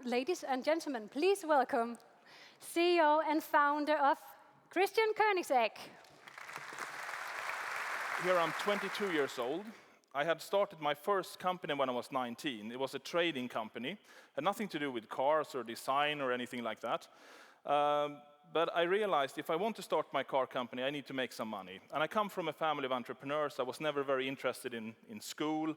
ladies and gentlemen, please welcome CEO and founder of Christian Koenigsegg. Here I'm 22 years old. I had started my first company when I was 19. It was a trading company. Had nothing to do with cars or design or anything like that. But I realized if I want to start my car company, I need to make some money. And I come from a family of entrepreneurs. I was never very interested in school.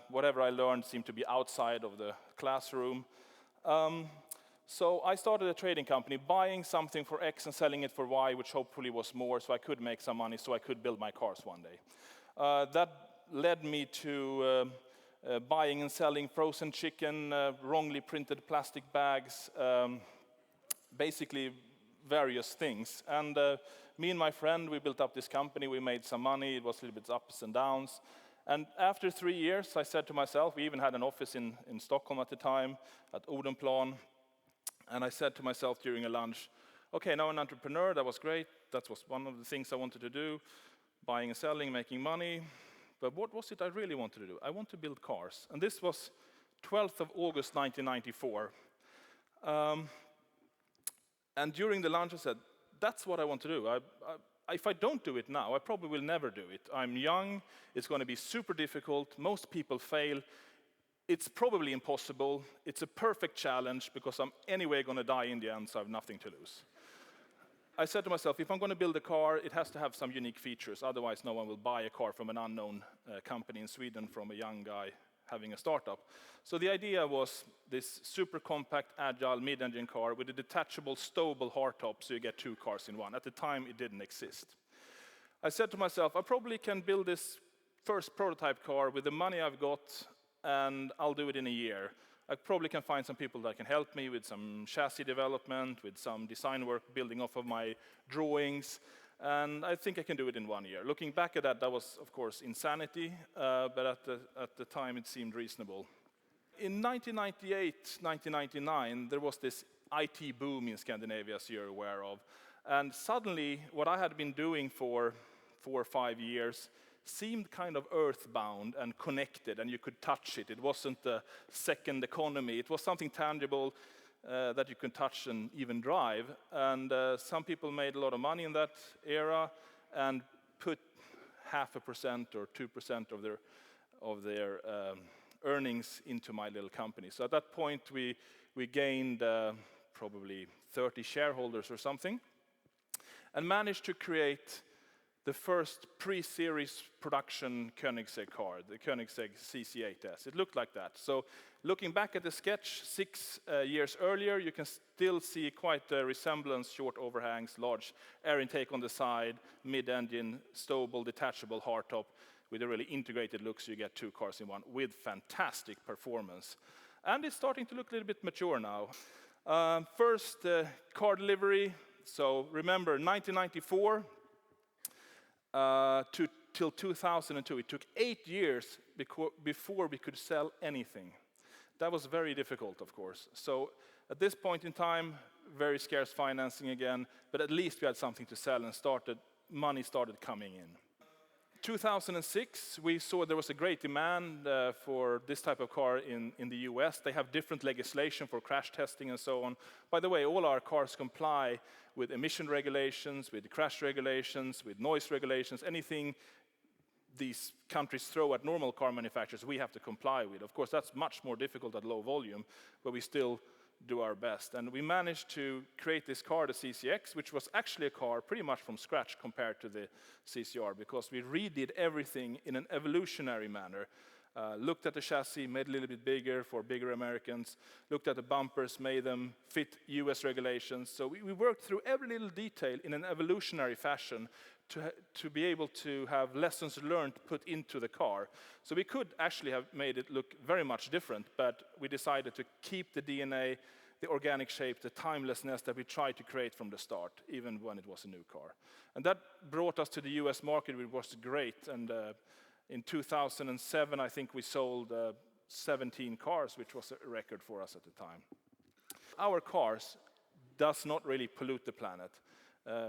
Whatever I learned seemed to be outside of the classroom. So I started a trading company, buying something for X and selling it for Y, which hopefully was more, so I could make some money, so I could build my cars one day. That led me to buying and selling frozen chicken, wrongly printed plastic bags, basically various things. And me and my friend, we built up this company, we made some money, it was a little bit ups and downs. And after 3 years, I said to myself, we even had an office in Stockholm at the time, at Odenplan, and I said to myself during a lunch, okay, now I'm an entrepreneur, that was great, that was one of the things I wanted to do, buying and selling, making money, but what was it I really wanted to do? I want to build cars. And this was 12th of August 1994. And during the lunch I said, that's what I want to do. If I don't do it now, I probably will never do it. I'm young, it's going to be super difficult, most people fail. It's probably impossible, it's a perfect challenge because I'm anyway going to die in the end, so I have nothing to lose. I said to myself, if I'm going to build a car, it has to have some unique features, otherwise no one will buy a car from an unknown company in Sweden from a young guy having a startup. So the idea was this super compact, agile, mid-engine car with a detachable, stowable hardtop, so you get 2 cars in one. At the time, it didn't exist. I said to myself, I probably can build this first prototype car with the money I've got, and I'll do it in a year. I probably can find some people that can help me with some chassis development, with some design work, building off of my drawings, and I think I can do it in 1 year. Looking back at that, that was, of course, insanity, but at the time it seemed reasonable. In 1998, 1999, there was this IT boom in Scandinavia, as you're aware of, and suddenly what I had been doing for 4 or 5 years seemed kind of earthbound and connected, and you could touch it. It wasn't a second economy. It was something tangible that you can touch and even drive. And some people made a lot of money in that era and put 0.5% or 2% of their earnings into my little company. So at that point, we gained probably 30 shareholders or something, and managed to create the first pre-series production Koenigsegg car, the Koenigsegg CC8S. It looked like that. So looking back at the sketch 6 years earlier, you can still see quite a resemblance, short overhangs, large air intake on the side, mid-engine, stowable, detachable hardtop, with a really integrated look, so you get 2 cars in one, with fantastic performance. And it's starting to look a little bit mature now. First car delivery, so remember 1994, till 2002. It took 8 years before we could sell anything. That was very difficult, of course. So at this point in time, very scarce financing again, but at least we had something to sell, and money started coming in. 2006, we saw there was a great demand for this type of car in the US. They have different legislation for crash testing and so on. By the way, all our cars comply with emission regulations, with crash regulations, with noise regulations, anything these countries throw at normal car manufacturers, we have to comply with. Of course, that's much more difficult at low volume, but we still do our best. And we managed to create this car, the CCX, which was actually a car pretty much from scratch compared to the CCR, because we redid everything in an evolutionary manner. Looked at the chassis, made it a little bit bigger for bigger Americans, looked at the bumpers, made them fit US regulations. So we worked through every little detail in an evolutionary fashion to be able to have lessons learned put into the car. So we could actually have made it look very much different, but we decided to keep the DNA, the organic shape, the timelessness that we tried to create from the start, even when it was a new car. And that brought us to the US market, which was great. And in 2007, I think we sold 17 cars, which was a record for us at the time. Our cars does not really pollute the planet.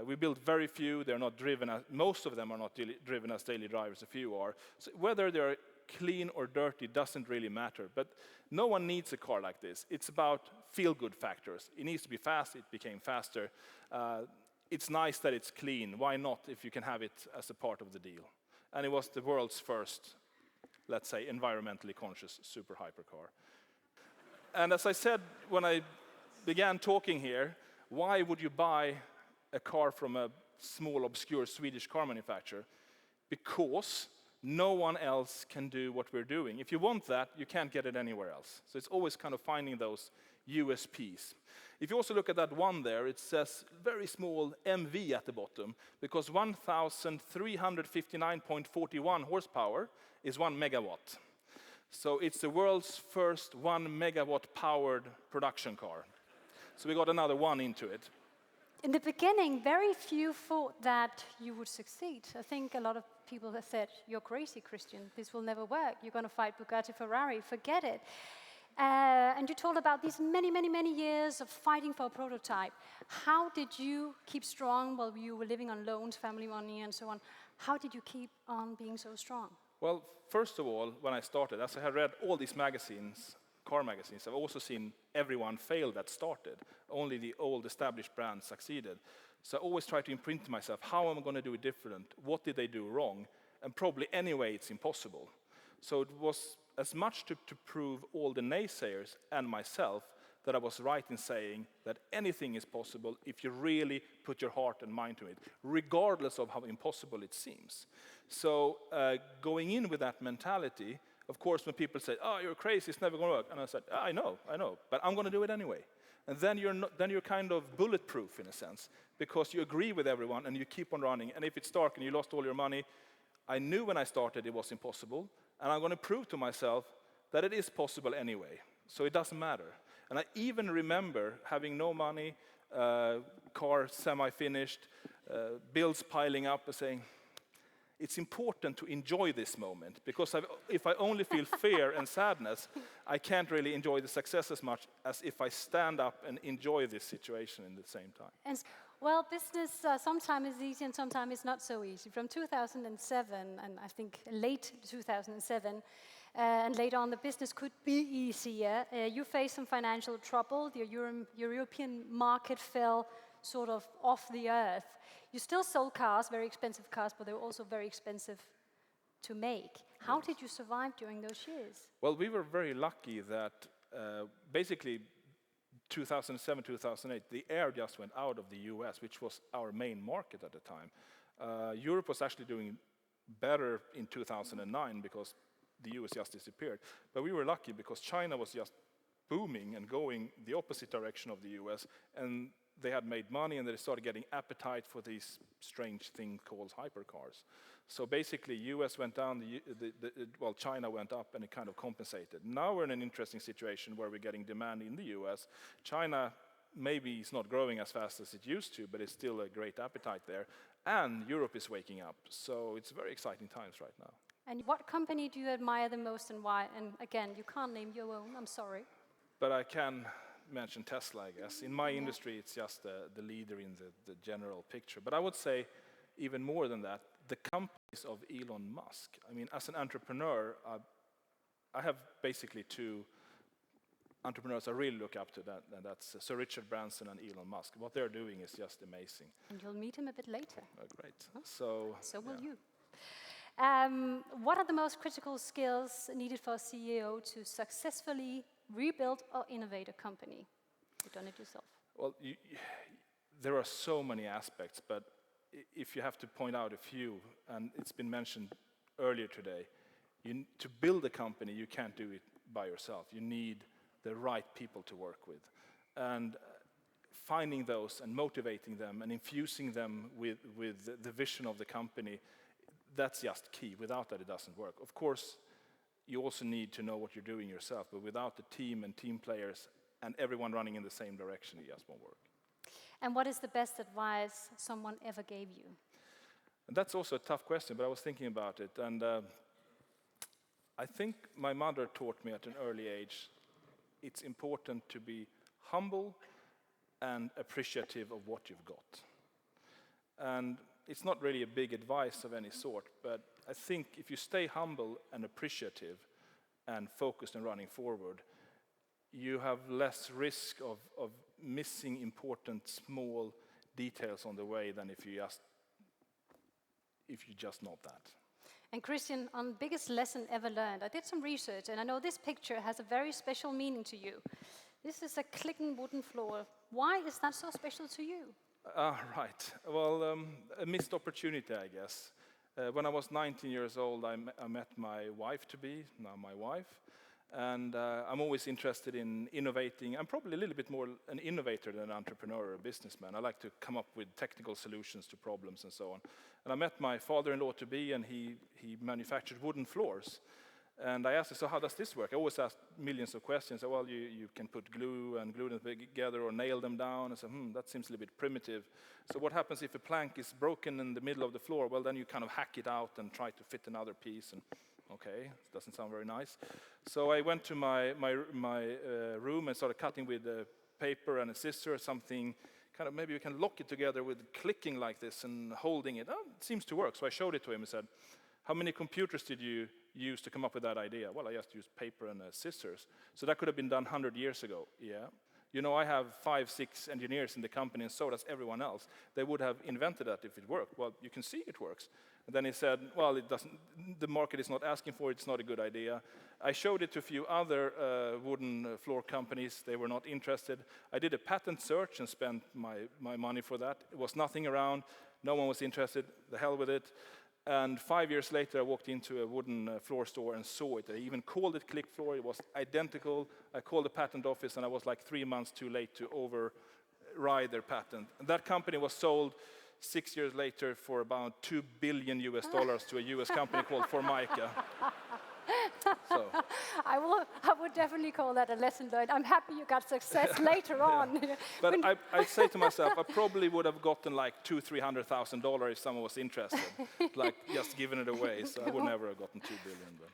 We build very few, they're not driven, most of them are not driven as daily drivers, a few are. So whether they're clean or dirty doesn't really matter. But no one needs a car like this. It's about feel-good factors. It needs to be fast. It became faster. It's nice that it's clean. Why not if you can have it as a part of the deal? And it was the world's first, let's say, environmentally conscious super hypercar. And as I said when I began talking here, why would you buy a car from a small, obscure Swedish car manufacturer? Because no one else can do what we're doing. If you want that, you can't get it anywhere else. So it's always kind of finding those USPs. If you also look at that one there, it says very small MV at the bottom, because 1,359.41 horsepower is 1 megawatt. So it's the world's first 1 megawatt powered production car. So we got another one into it. In the beginning, very few thought that you would succeed. I think a lot of people have said, "You're crazy, Christian. This will never work. You're going to fight Bugatti, Ferrari. Forget it." And you told about these many years of fighting for a prototype. How did you keep strong while you were living on loans, family money, and so on? How did you keep on being so strong? Well, first of all, when I started, as I had read all these magazines, car magazines, I've also seen everyone fail that started. Only the old established brands succeeded. So I always try to imprint to myself, how am I going to do it different? What did they do wrong? And probably anyway, it's impossible. So it was as much to prove all the naysayers and myself that I was right in saying that anything is possible if you really put your heart and mind to it, regardless of how impossible it seems. So going in with that mentality, of course, when people say, "Oh, you're crazy, it's never going to work," and I said, "I know, but I'm going to do it anyway." And then you're kind of bulletproof in a sense, because you agree with everyone and you keep on running. And if it's dark and you lost all your money, I knew when I started it was impossible, and I'm going to prove to myself that it is possible anyway. So it doesn't matter. And I even remember having no money, car semi-finished, bills piling up, and saying, it's important to enjoy this moment, because if I only feel fear and sadness, I can't really enjoy the success as much as if I stand up and enjoy this situation in the same time. And well, business sometimes is easy and sometimes it's not so easy. From 2007, and I think late 2007, and later on the business could be easier. You faced some financial trouble. Your European market fell sort of off the earth. You still sold cars, very expensive cars, but they were also very expensive to make. How did you survive during those years? Well, we were very lucky that basically 2007, 2008, the air just went out of the US, which was our main market at the time. Europe was actually doing better in 2009 because the US just disappeared. But we were lucky because China was just booming and going the opposite direction of the US, and they had made money and they started getting appetite for these strange thing called hypercars. So basically, US went down, well, China went up, and it kind of compensated. Now we're in an interesting situation where we're getting demand in the US. China maybe is not growing as fast as it used to, but it's still a great appetite there. And Europe is waking up. So it's very exciting times right now. And what company do you admire the most and why? And again, you can't name your own, I'm sorry. But I can mention Tesla, I guess. In my industry, it's just the leader in the general picture. But I would say even more than that, the companies of Elon Musk. I mean, as an entrepreneur, I have basically two entrepreneurs I really look up to, and that's Sir Richard Branson and Elon Musk. What they're doing is just amazing. And you'll meet him a bit later. Oh, great. So will you. What are the most critical skills needed for a CEO to successfully rebuild or innovate a company? You've done it yourself. Well, there are so many aspects, but if you have to point out a few, and it's been mentioned earlier today, to build a company, you can't do it by yourself. You need the right people to work with. And finding those and motivating them and infusing them with the vision of the company, that's just key. Without that, it doesn't work. Of course, you also need to know what you're doing yourself, but without the team and team players and everyone running in the same direction, it just won't work. And what is the best advice someone ever gave you? And that's also a tough question, but I was thinking about it. And I think my mother taught me at an early age, it's important to be humble and appreciative of what you've got. And it's not really a big advice of any sort, but I think if you stay humble and appreciative and focused on running forward, you have less risk of missing important small details on the way than if you just know that. And Christian, on biggest lesson ever learned, I did some research, and I know this picture has a very special meaning to you. This is a clicking wooden floor. Why is that so special to you? Right. Well, a missed opportunity, I guess. When I was 19 years old, I met my wife-to-be, now my wife, and I'm always interested in innovating. I'm probably a little bit more an innovator than an entrepreneur or a businessman. I like to come up with technical solutions to problems and so on. And I met my father-in-law-to-be, and he manufactured wooden floors. And I asked him, so how does this work? I always ask millions of questions. Well, you can put glue them together or nail them down. I said, that seems a little bit primitive. So what happens if a plank is broken in the middle of the floor? Well, then you kind of hack it out and try to fit another piece. And okay, doesn't sound very nice. So I went to my room and started cutting with a paper and a scissor, something kind of, maybe you can lock it together with clicking like this and holding it. Oh, it seems to work. So I showed it to him and said, how many computers did you use to come up with that idea? Well, I just used paper and scissors. So that could have been done 100 years ago. Yeah. You know, I have 5, 6 engineers in the company, and so does everyone else. They would have invented that if it worked. Well, you can see it works. And then he said, well, it doesn't. The market is not asking for it. It's not a good idea. I showed it to a few other wooden floor companies. They were not interested. I did a patent search and spent my money for that. It was nothing around. No one was interested. The hell with it. And 5 years later, I walked into a wooden floor store and saw it. I even called it Click Floor. It was identical. I called the patent office, and I was like 3 months too late to override their patent. And that company was sold 6 years later for about $2 billion to a US company called Formica. So. I would definitely call that a lesson learned. I'm happy you got success later on. But I say to myself, I probably would have gotten like $200,000-300,000 if someone was interested, like just giving it away. So I would never have gotten $2 billion. But.